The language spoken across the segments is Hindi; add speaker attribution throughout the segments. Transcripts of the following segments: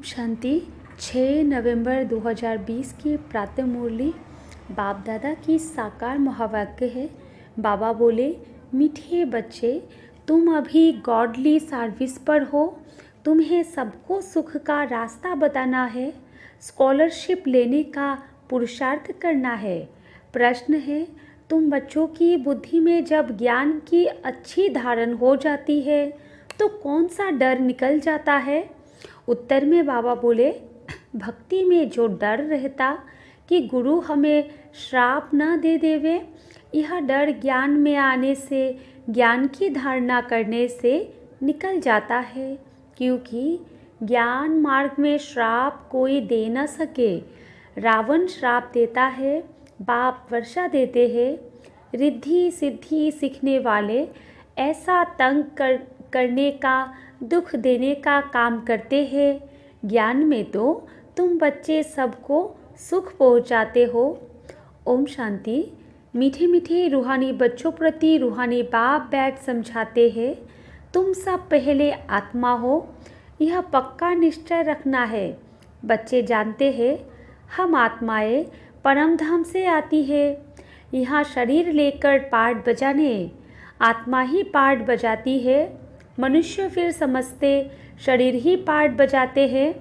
Speaker 1: शांति 6 नवंबर 2020 की प्रातः मुरली बाप दादा की साकार महावाक्य है। बाबा बोले, मीठे बच्चे, तुम अभी गॉडली सर्विस पर हो। तुम्हें सबको सुख का रास्ता बताना है, स्कॉलरशिप लेने का पुरुषार्थ करना है। प्रश्न है, तुम बच्चों की बुद्धि में जब ज्ञान की अच्छी धारण हो जाती है तो कौन सा डर निकल जाता है? उत्तर में बाबा बोले, भक्ति में जो डर रहता कि गुरु हमें श्राप न दे देवे, यह डर ज्ञान में आने से, ज्ञान की धारणा करने से निकल जाता है। क्योंकि ज्ञान मार्ग में श्राप कोई दे न सके। रावण श्राप देता है, बाप वर्षा देते हैं। रिद्धि सिद्धि सीखने वाले ऐसा तंग करने का, दुख देने का काम करते हैं। ज्ञान में तो तुम बच्चे सबको सुख पहुंचाते हो। ओम शांति। मीठे मीठे रूहानी बच्चों प्रति रूहानी बाप बैठ समझाते हैं, तुम सब पहले आत्मा हो, यह पक्का निश्चय रखना है। बच्चे जानते हैं हम आत्माएं परम धाम से आती है। यहाँ शरीर लेकर पाठ बजाने, आत्मा ही पाठ बजाती है। मनुष्य फिर समझते शरीर ही पाठ बजाते हैं।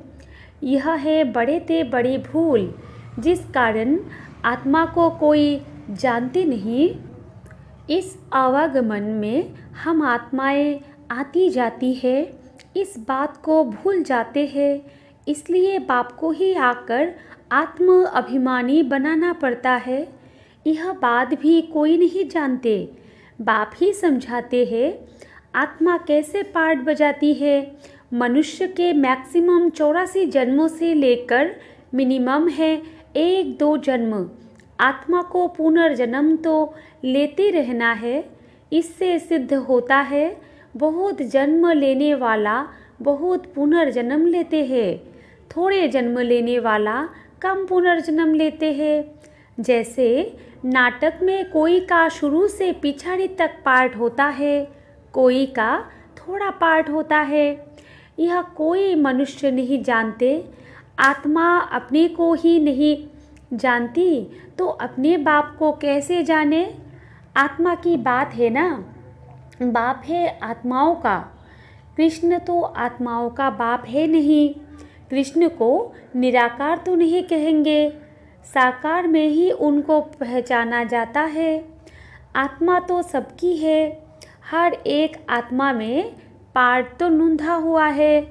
Speaker 1: यह है बड़े ते बड़ी भूल, जिस कारण आत्मा को कोई जानते नहीं। इस आवागमन में हम आत्माएं आती जाती है, इस बात को भूल जाते हैं। इसलिए बाप को ही आकर आत्म अभिमानी बनाना पड़ता है। यह बात भी कोई नहीं जानते, बाप ही समझाते हैं। आत्मा कैसे पाठ बजाती है? मनुष्य के मैक्सिमम 84 जन्मों से लेकर मिनिमम है 1-2 जन्म। आत्मा को पुनर्जन्म तो लेते रहना है। इससे सिद्ध होता है बहुत जन्म लेने वाला बहुत पुनर्जन्म लेते हैं, थोड़े जन्म लेने वाला कम पुनर्जन्म लेते हैं। जैसे नाटक में कोई का शुरू से पिछाड़ी तक पार्ट होता है, कोई का थोड़ा पार्ट होता है। यह कोई मनुष्य नहीं जानते। आत्मा अपने को ही नहीं जानती तो अपने बाप को कैसे जाने? आत्मा की बात है ना, बाप है आत्माओं का। कृष्ण तो आत्माओं का बाप है नहीं। कृष्ण को निराकार तो नहीं कहेंगे, साकार में ही उनको पहचाना जाता है। आत्मा तो सबकी है, हर एक आत्मा में पार्ट तो नूंधा हुआ है।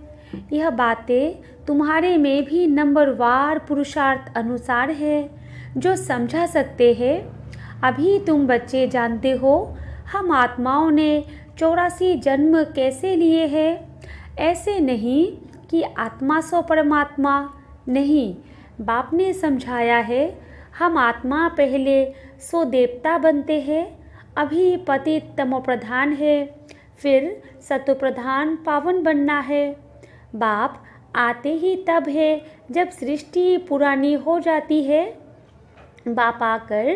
Speaker 1: यह बातें तुम्हारे में भी नंबरवार पुरुषार्थ अनुसार है, जो समझा सकते हैं। अभी तुम बच्चे जानते हो हम आत्माओं ने 84 जन्म कैसे लिए हैं। ऐसे नहीं कि आत्मा सो परमात्मा नहीं, बाप ने समझाया है हम आत्मा पहले सो देवता बनते हैं, अभी पतित तमो प्रधान है, फिर सतो प्रधान पावन बनना है। बाप आते ही तब है जब सृष्टि पुरानी हो जाती है। बाप आकर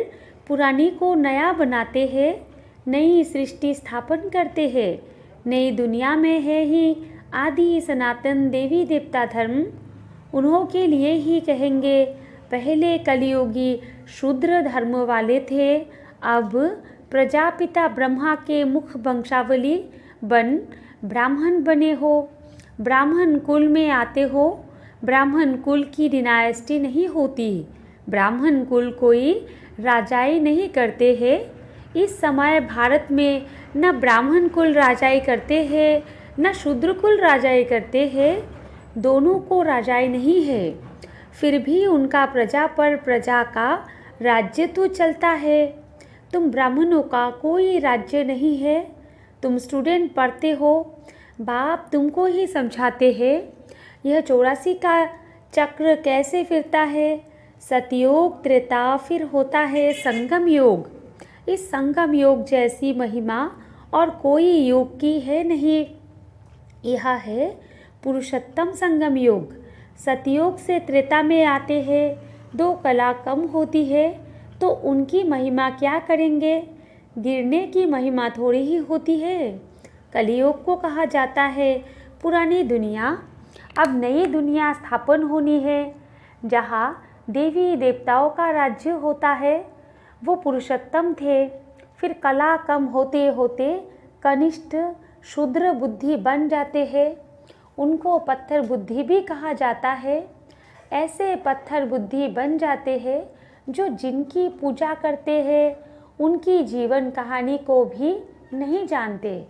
Speaker 1: पुरानी को नया बनाते हैं, नई सृष्टि स्थापन करते हैं। नई दुनिया में है ही आदि सनातन देवी देवता धर्म। उन्हों के लिए ही कहेंगे, पहले कलियुगी शूद्र धर्म वाले थे, अब प्रजापिता ब्रह्मा के मुख वंशावली बन ब्राह्मण बने हो। ब्राह्मण कुल में आते हो। ब्राह्मण कुल की डिनाइस्टी नहीं होती। ब्राह्मण कुल कोई राजाई नहीं करते हैं। इस समय भारत में न ब्राह्मण कुल राजाई करते हैं न शूद्र कुल राजाई करते हैं। दोनों को राजाई नहीं है। फिर भी उनका प्रजा पर प्रजा का राज्य तो चलता है। तुम ब्राह्मणों का कोई राज्य नहीं है। तुम स्टूडेंट पढ़ते हो, बाप तुमको ही समझाते हैं यह 84 का चक्र कैसे फिरता है। सतयोग त्रेता, फिर होता है संगम योग। इस संगम योग जैसी महिमा और कोई योग की है नहीं। यह है पुरुषोत्तम संगम योग। सतयोग से त्रेता में आते हैं, 2 कला कम होती है तो उनकी महिमा क्या करेंगे? गिरने की महिमा थोड़ी ही होती है। कलियुग को कहा जाता है पुरानी दुनिया। अब नई दुनिया स्थापन होनी है जहाँ देवी देवताओं का राज्य होता है। वो पुरुषोत्तम थे, फिर कला कम होते होते कनिष्ठ शूद्र बुद्धि बन जाते हैं। उनको पत्थर बुद्धि भी कहा जाता है। ऐसे पत्थर बुद्धि बन जाते हैं जो जिनकी पूजा करते हैं उनकी जीवन कहानी को भी नहीं जानते।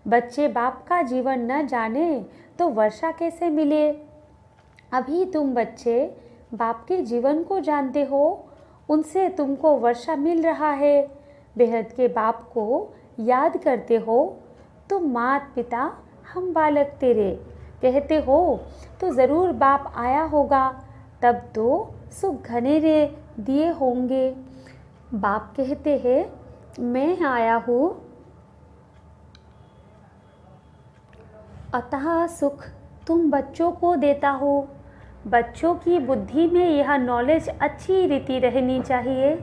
Speaker 1: बच्चे बाप का जीवन न जाने तो वर्षा कैसे मिले। अभी तुम बच्चे बाप के जीवन को जानते हो, उनसे तुमको वर्षा मिल रहा है। बेहद के बाप को याद करते हो। तुम मात पिता हम बालक तेरे कहते हो तो ज़रूर बाप आया होगा, तब तो सुख घनेरे दिए होंगे। बाप कहते हैं मैं आया हूँ, अतः सुख तुम बच्चों को देता हो। बच्चों की बुद्धि में यह नॉलेज अच्छी रीति रहनी चाहिए,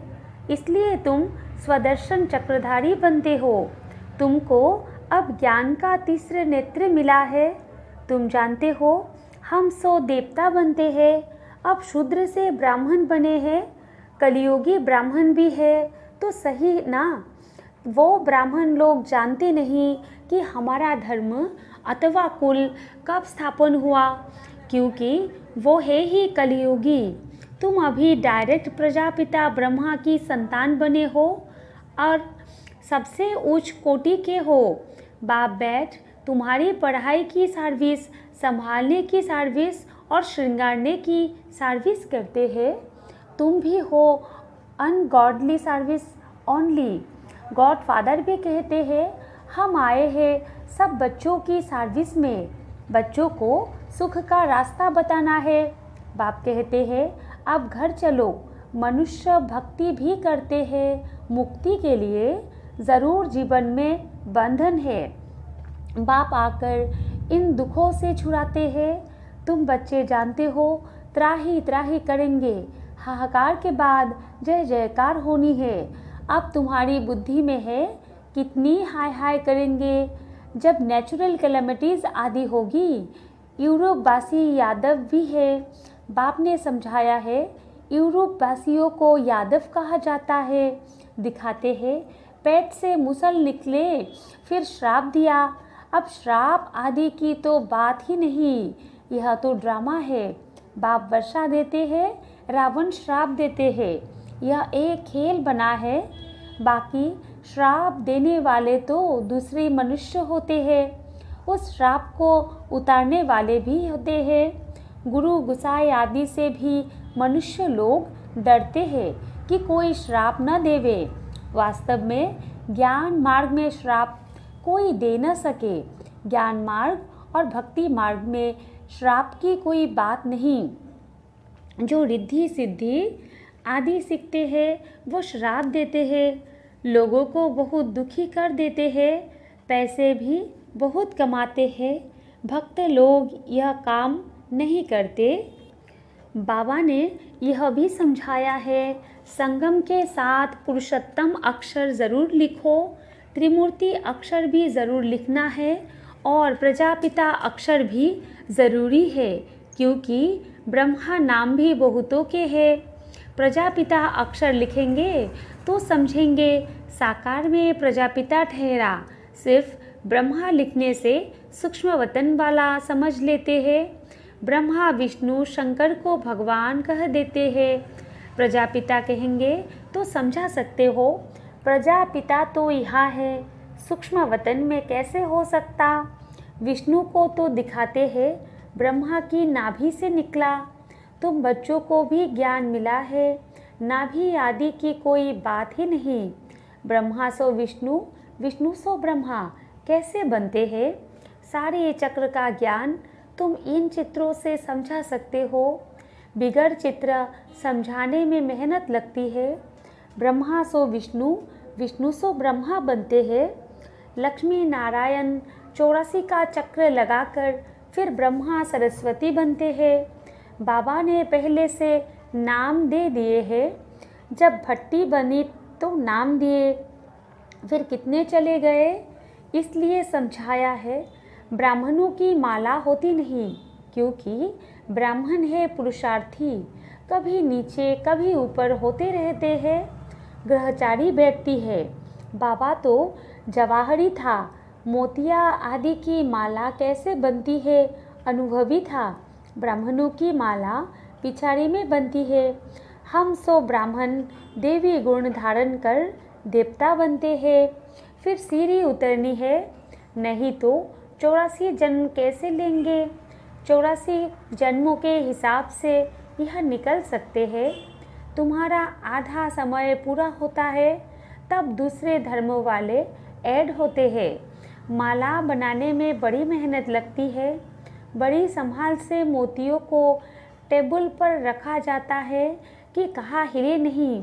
Speaker 1: इसलिए तुम स्वदर्शन चक्रधारी बनते हो। तुमको अब ज्ञान का तीसरा नेत्र मिला है। तुम जानते हो हम 100 देवता बनते हैं, अब शूद्र से ब्राह्मण बने हैं। कलियुगी ब्राह्मण भी है तो सही ना। वो ब्राह्मण लोग जानते नहीं कि हमारा धर्म अथवा कुल कब स्थापन हुआ, क्योंकि वो है ही कलियुगी। तुम अभी डायरेक्ट प्रजापिता ब्रह्मा की संतान बने हो और सबसे उच्च कोटि के हो। बाप बैठ तुम्हारी पढ़ाई की सर्विस, संभालने की सर्विस और श्रृंगारने की सर्विस करते हैं। तुम भी हो ungodly service only. God father भी कहते हैं हम आए हैं सब बच्चों की सर्विस में, बच्चों को सुख का रास्ता बताना है। बाप कहते हैं अब घर चलो। मनुष्य भक्ति भी करते हैं, मुक्ति के लिए ज़रूर जीवन में बंधन है। बाप आकर इन दुखों से छुड़ाते हैं। तुम बच्चे जानते हो त्राही त्राही करेंगे, हाहाकार के बाद जय जयकार होनी है। अब तुम्हारी बुद्धि में है कितनी हाय हाय करेंगे जब नेचुरल कैलेमिटीज़ आदि होगी। यूरोप वासी यादव भी है। बाप ने समझाया है यूरोप वासियों को यादव कहा जाता है। दिखाते हैं पेट से मुसल निकले, फिर श्राप दिया। अब श्राप आदि की तो बात ही नहीं, यह तो ड्रामा है। बाप वर्षा देते हैं, रावण श्राप देते हैं। यह एक खेल बना है। बाकी श्राप देने वाले तो दूसरे मनुष्य होते हैं, उस श्राप को उतारने वाले भी होते हैं। गुरु गुसाई आदि से भी मनुष्य लोग डरते हैं कि कोई श्राप न देवे। वास्तव में ज्ञान मार्ग में श्राप कोई दे न सके। ज्ञान मार्ग और भक्ति मार्ग में श्राप की कोई बात नहीं। जो रिद्धि सिद्धि आदि सीखते हैं वो श्राप देते हैं, लोगों को बहुत दुखी कर देते हैं, पैसे भी बहुत कमाते हैं। भक्त लोग यह काम नहीं करते। बाबा ने यह भी समझाया है संगम के साथ पुरुषोत्तम अक्षर ज़रूर लिखो, त्रिमूर्ति अक्षर भी ज़रूर लिखना है और प्रजापिता अक्षर भी ज़रूरी है, क्योंकि ब्रह्मा नाम भी बहुतों के हैं। प्रजापिता अक्षर लिखेंगे तो समझेंगे साकार में प्रजापिता ठहरा। सिर्फ ब्रह्मा लिखने से सूक्ष्म वतन वाला समझ लेते हैं। ब्रह्मा विष्णु शंकर को भगवान कह देते हैं। प्रजापिता कहेंगे तो समझा सकते हो, प्रजापिता तो यहाँ है, सूक्ष्म वतन में कैसे हो सकता। विष्णु को तो दिखाते हैं ब्रह्मा की नाभि से निकला। तुम बच्चों को भी ज्ञान मिला है, नाभि आदि की कोई बात ही नहीं। ब्रह्मा सो विष्णु, विष्णु सो ब्रह्मा कैसे बनते हैं। सारे चक्र का ज्ञान तुम इन चित्रों से समझा सकते हो। बिगड़ चित्र समझाने में मेहनत लगती है। ब्रह्मा सो विष्णु, विष्णु सो ब्रह्मा बनते हैं। लक्ष्मी नारायण 84 का चक्र लगाकर फिर ब्रह्मा सरस्वती बनते हैं। बाबा ने पहले से नाम दे दिए हैं। जब भट्टी बनी तो नाम दिए, फिर कितने चले गए, इसलिए समझाया है। ब्राह्मणों की माला होती नहीं, क्योंकि ब्राह्मण है पुरुषार्थी, कभी नीचे कभी ऊपर होते रहते हैं। ग्रहचारी व्यक्ति है। बाबा तो जवाहरी था, मोतिया आदि की माला कैसे बनती है अनुभवी था। ब्राह्मणों की माला पिछाड़ी में बनती है। हम सो ब्राह्मण देवी गुण धारण कर देवता बनते हैं। फिर सीढ़ी उतरनी है, नहीं तो 84 जन्म कैसे लेंगे। 84 जन्मों के हिसाब से यह निकल सकते हैं। तुम्हारा आधा समय पूरा होता है, तब दूसरे धर्मों वाले ऐड होते हैं। माला बनाने में बड़ी मेहनत लगती है। बड़ी संभाल से मोतियों को टेबल पर रखा जाता है कि कहाँ हिले नहीं।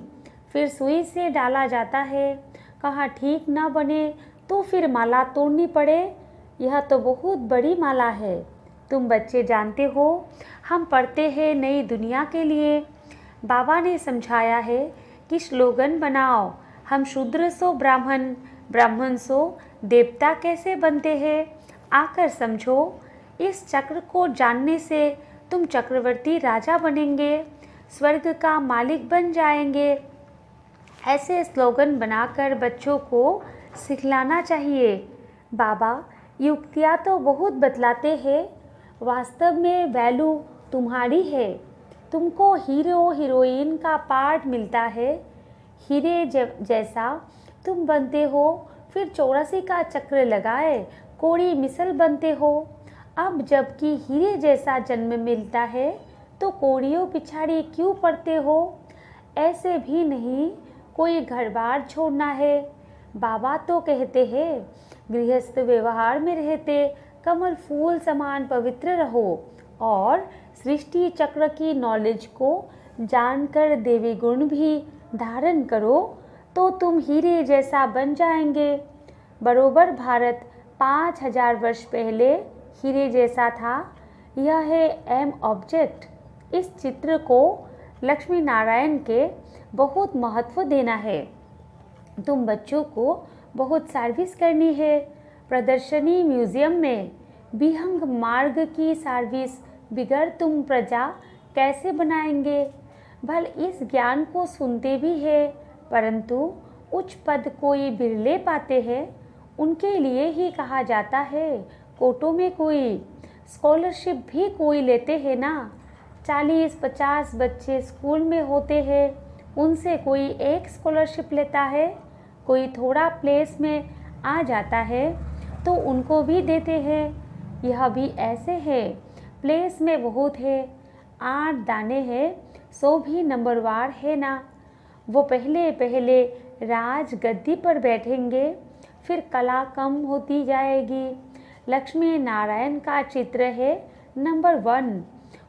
Speaker 1: फिर सुई से डाला जाता है, कहाँ ठीक न बने तो फिर माला तोड़नी पड़े। यह तो बहुत बड़ी माला है। तुम बच्चे जानते हो, हम पढ़ते हैं नई दुनिया के लिए। बाबा ने समझाया है कि स्लोगन बनाओ, हम शूद्र सो ब्राह्मण, ब्राह्मण सो देवता कैसे बनते हैं। आकर समझो, इस चक्र को जानने से तुम चक्रवर्ती राजा बनेंगे, स्वर्ग का मालिक बन जाएंगे। ऐसे स्लोगन बनाकर बच्चों को सिखलाना चाहिए। बाबा युक्तियाँ तो बहुत बतलाते हैं, वास्तव में वैल्यू तुम्हारी है। तुमको हीरो हीरोइन का पार्ट मिलता है। हीरे जैसा तुम बनते हो, फिर 84 का चक्र लगाए कोड़ी मिसल बनते हो। अब जबकि हीरे जैसा जन्म मिलता है तो कोड़ियों पिछाड़ी क्यों पड़ते हो। ऐसे भी नहीं कोई घर बार छोड़ना है। बाबा तो कहते हैं गृहस्थ व्यवहार में रहते कमल फूल समान पवित्र रहो और सृष्टि चक्र की नॉलेज को जानकर देवी गुण भी धारण करो तो तुम हीरे जैसा बन जाएंगे। बरोबर भारत 5000 वर्ष पहले हीरे जैसा था। यह है एम ऑब्जेक्ट। इस चित्र को लक्ष्मी नारायण के बहुत महत्व देना है। तुम बच्चों को बहुत सर्विस करनी है। प्रदर्शनी म्यूजियम में विहंग मार्ग की सर्विस बिगड़ तुम प्रजा कैसे बनाएंगे। भल इस ज्ञान को सुनते भी है, परंतु उच्च पद कोई बिरले पाते हैं। उनके लिए ही कहा जाता है कोटों में कोई स्कॉलरशिप भी कोई लेते हैं ना। 40-50 बच्चे स्कूल में होते हैं, उनसे कोई एक स्कॉलरशिप लेता है। कोई थोड़ा प्लेस में आ जाता है तो उनको भी देते हैं। यह भी ऐसे है, प्लेस में बहुत है, 8 दाने हैं, 100 भी नंबरवार है ना। वो पहले पहले राज गद्दी पर बैठेंगे, फिर कला कम होती जाएगी। लक्ष्मी नारायण का चित्र है नंबर 1।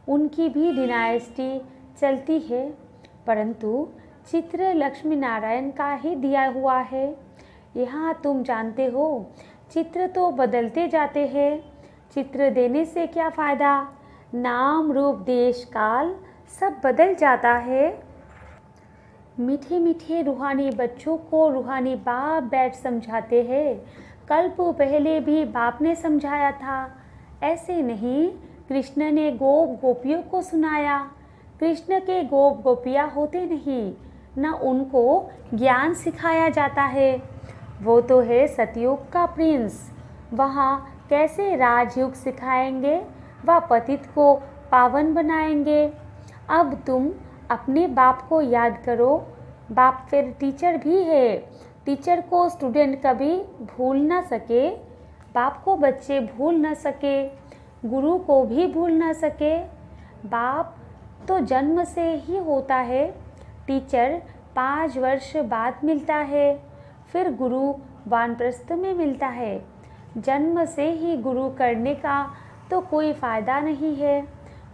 Speaker 1: उनकी भी डिनाइस्टी चलती है, परंतु चित्र लक्ष्मी नारायण का ही दिया हुआ है। यहाँ तुम जानते हो चित्र तो बदलते जाते हैं। चित्र देने से क्या फ़ायदा, नाम रूप देश काल सब बदल जाता है। मीठे मीठे रूहानी बच्चों को रूहानी बाप बैठ समझाते हैं। कल्प पहले भी बाप ने समझाया था। ऐसे नहीं कृष्ण ने गोप गोपियों को सुनाया। कृष्ण के गोप गोपियाँ होते नहीं, न उनको ज्ञान सिखाया जाता है। वो तो है सतयुग का प्रिंस। वहाँ कैसे राजयुग सिखाएंगे, वह पतित को पावन बनाएंगे। अब तुम अपने बाप को याद करो। बाप फिर टीचर भी है। टीचर को स्टूडेंट कभी भूल ना सके, बाप को बच्चे भूल ना सके, गुरु को भी भूल ना सके। बाप तो जन्म से ही होता है। टीचर 5 वर्ष बाद मिलता है, फिर गुरु वानप्रस्थ में मिलता है। जन्म से ही गुरु करने का तो कोई फ़ायदा नहीं है।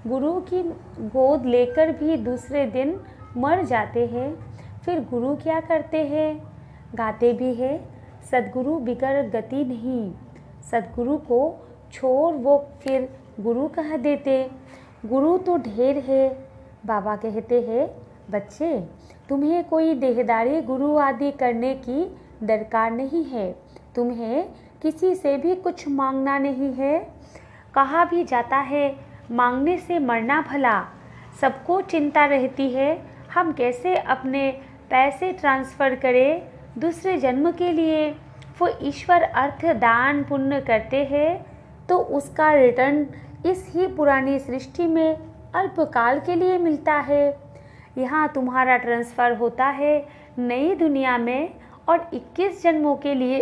Speaker 1: गुरु की गोद लेकर भी दूसरे दिन मर जाते हैं। फिर गुरु क्या करते हैं, गाते भी है सदगुरु बिगर गति नहीं। सदगुरु को छोड़ वो फिर गुरु कह देते। गुरु तो ढेर है। बाबा कहते हैं बच्चे, तुम्हें कोई देहदारी गुरु आदि करने की दरकार नहीं है। तुम्हें किसी से भी कुछ मांगना नहीं है। कहा भी जाता है मांगने से मरना भला। सबको चिंता रहती है हम कैसे अपने पैसे ट्रांसफ़र करें दूसरे जन्म के लिए। वो ईश्वर अर्थ दान पुण्य करते हैं तो उसका रिटर्न इस ही पुरानी सृष्टि में अल्पकाल के लिए मिलता है। यहाँ तुम्हारा ट्रांसफ़र होता है नई दुनिया में और 21 जन्मों के लिए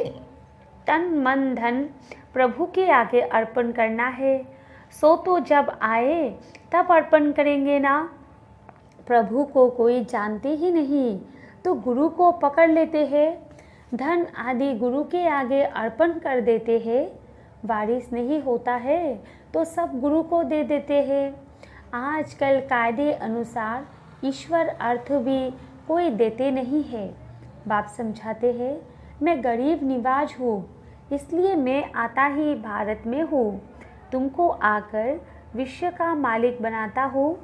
Speaker 1: तन मन धन प्रभु के आगे अर्पण करना है। सो तो जब आए तब अर्पण करेंगे ना। प्रभु को कोई जानते ही नहीं तो गुरु को पकड़ लेते हैं। धन आदि गुरु के आगे अर्पण कर देते हैं। वारिस नहीं होता है तो सब गुरु को दे देते हैं। आजकल कायदे अनुसार ईश्वर अर्थ भी कोई देते नहीं है। बाप समझाते हैं मैं गरीब निवाज हूँ इसलिए मैं आता ही भारत में हूँ। तुमको आकर विश्व का मालिक बनाता हूँ।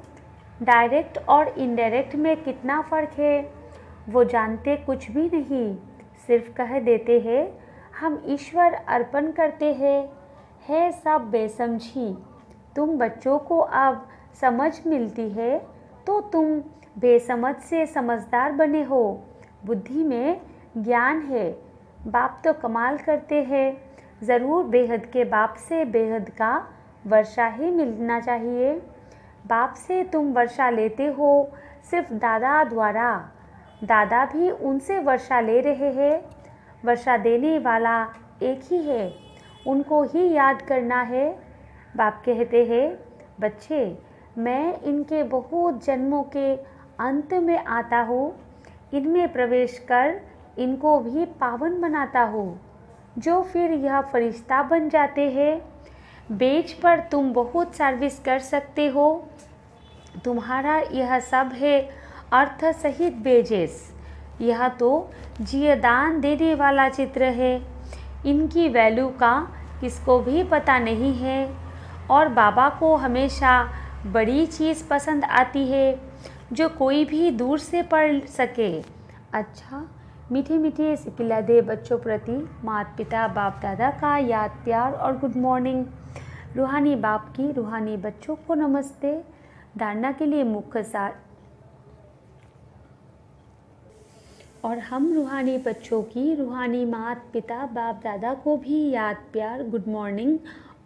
Speaker 1: डायरेक्ट और इनडायरेक्ट में कितना फ़र्क है वो जानते कुछ भी नहीं। सिर्फ कह देते हैं हम ईश्वर अर्पण करते हैं। है सब बेसमझी। तुम बच्चों को अब समझ मिलती है तो तुम बेसमझ से समझदार बने हो। बुद्धि में ज्ञान है। बाप तो कमाल करते हैं। ज़रूर बेहद के बाप से बेहद का वर्षा ही मिलना चाहिए। बाप से तुम वर्षा लेते हो सिर्फ दादा द्वारा। दादा भी उनसे वर्षा ले रहे हैं। वर्षा देने वाला एक ही है उनको ही याद करना है। बाप कहते हैं बच्चे मैं इनके बहुत जन्मों के अंत में आता हूँ। इनमें प्रवेश कर इनको भी पावन बनाता हूँ जो फिर यह फरिश्ता बन जाते हैं। बेच पर तुम बहुत सर्विस कर सकते हो। तुम्हारा यह सब है अर्थ सहित बेजेस। यह तो जियदान देने वाला चित्र है। इनकी वैल्यू का किसको भी पता नहीं है और बाबा को हमेशा बड़ी चीज़ पसंद आती है जो कोई भी दूर से पढ़ सके। अच्छा मीठे मीठे सिकिला दे बच्चों प्रति माता पिता बाप दादा का याद प्यार और गुड मॉर्निंग। रूहानी बाप की रूहानी बच्चों को नमस्ते। धारणा के लिए मुख्य सार और हम रूहानी बच्चों की रूहानी माता पिता बाप दादा को भी याद प्यार गुड मॉर्निंग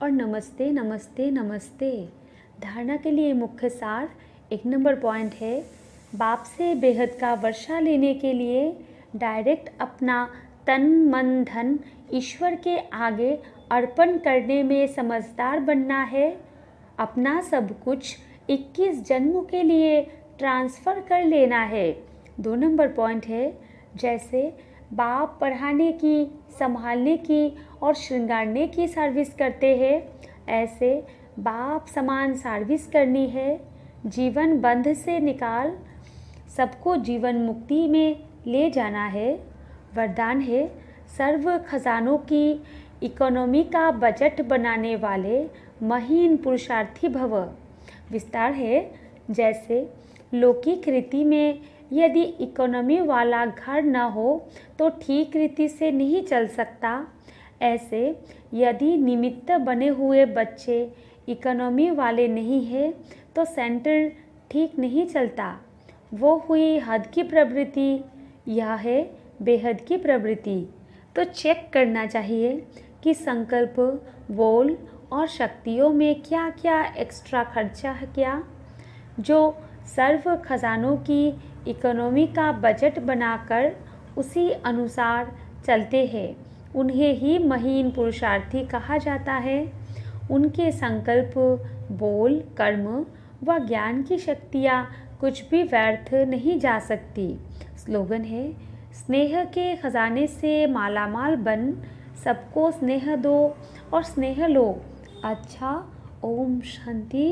Speaker 1: और नमस्ते नमस्ते नमस्ते। धारणा के लिए मुख्य सार 1 नंबर पॉइंट है बाप से बेहद का वर्षा लेने के लिए डायरेक्ट अपना तन मन धन ईश्वर के आगे अर्पण करने में समझदार बनना है। अपना सब कुछ 21 जन्मों के लिए ट्रांसफ़र कर लेना है। 2 नंबर पॉइंट है जैसे बाप पढ़ाने की संभालने की और श्रृंगारने की सर्विस करते हैं ऐसे बाप समान सर्विस करनी है। जीवन बंध से निकाल सबको जीवन मुक्ति में ले जाना है। वरदान है सर्व खजानों की इकोनॉमी का बजट बनाने वाले महीन पुरुषार्थी भव। विस्तार है जैसे लौकिक रीति में यदि इकोनॉमी वाला घर न हो तो ठीक रीति से नहीं चल सकता। ऐसे यदि निमित्त बने हुए बच्चे इकोनॉमी वाले नहीं है तो सेंटर ठीक नहीं चलता। वो हुई हद की प्रवृत्ति, यह है बेहद की प्रवृत्ति। तो चेक करना चाहिए कि संकल्प बोल और शक्तियों में क्या क्या एक्स्ट्रा खर्चा है क्या जो सर्व खजानों की इकोनॉमी का बजट बनाकर उसी अनुसार चलते हैं उन्हें ही महीन पुरुषार्थी कहा जाता है। उनके संकल्प बोल कर्म व ज्ञान की शक्तियाँ कुछ भी व्यर्थ नहीं जा सकती। स्लोगन है स्नेह के खजाने से मालामाल बन सबको स्नेह दो और स्नेह लो। अच्छा ओम शांति।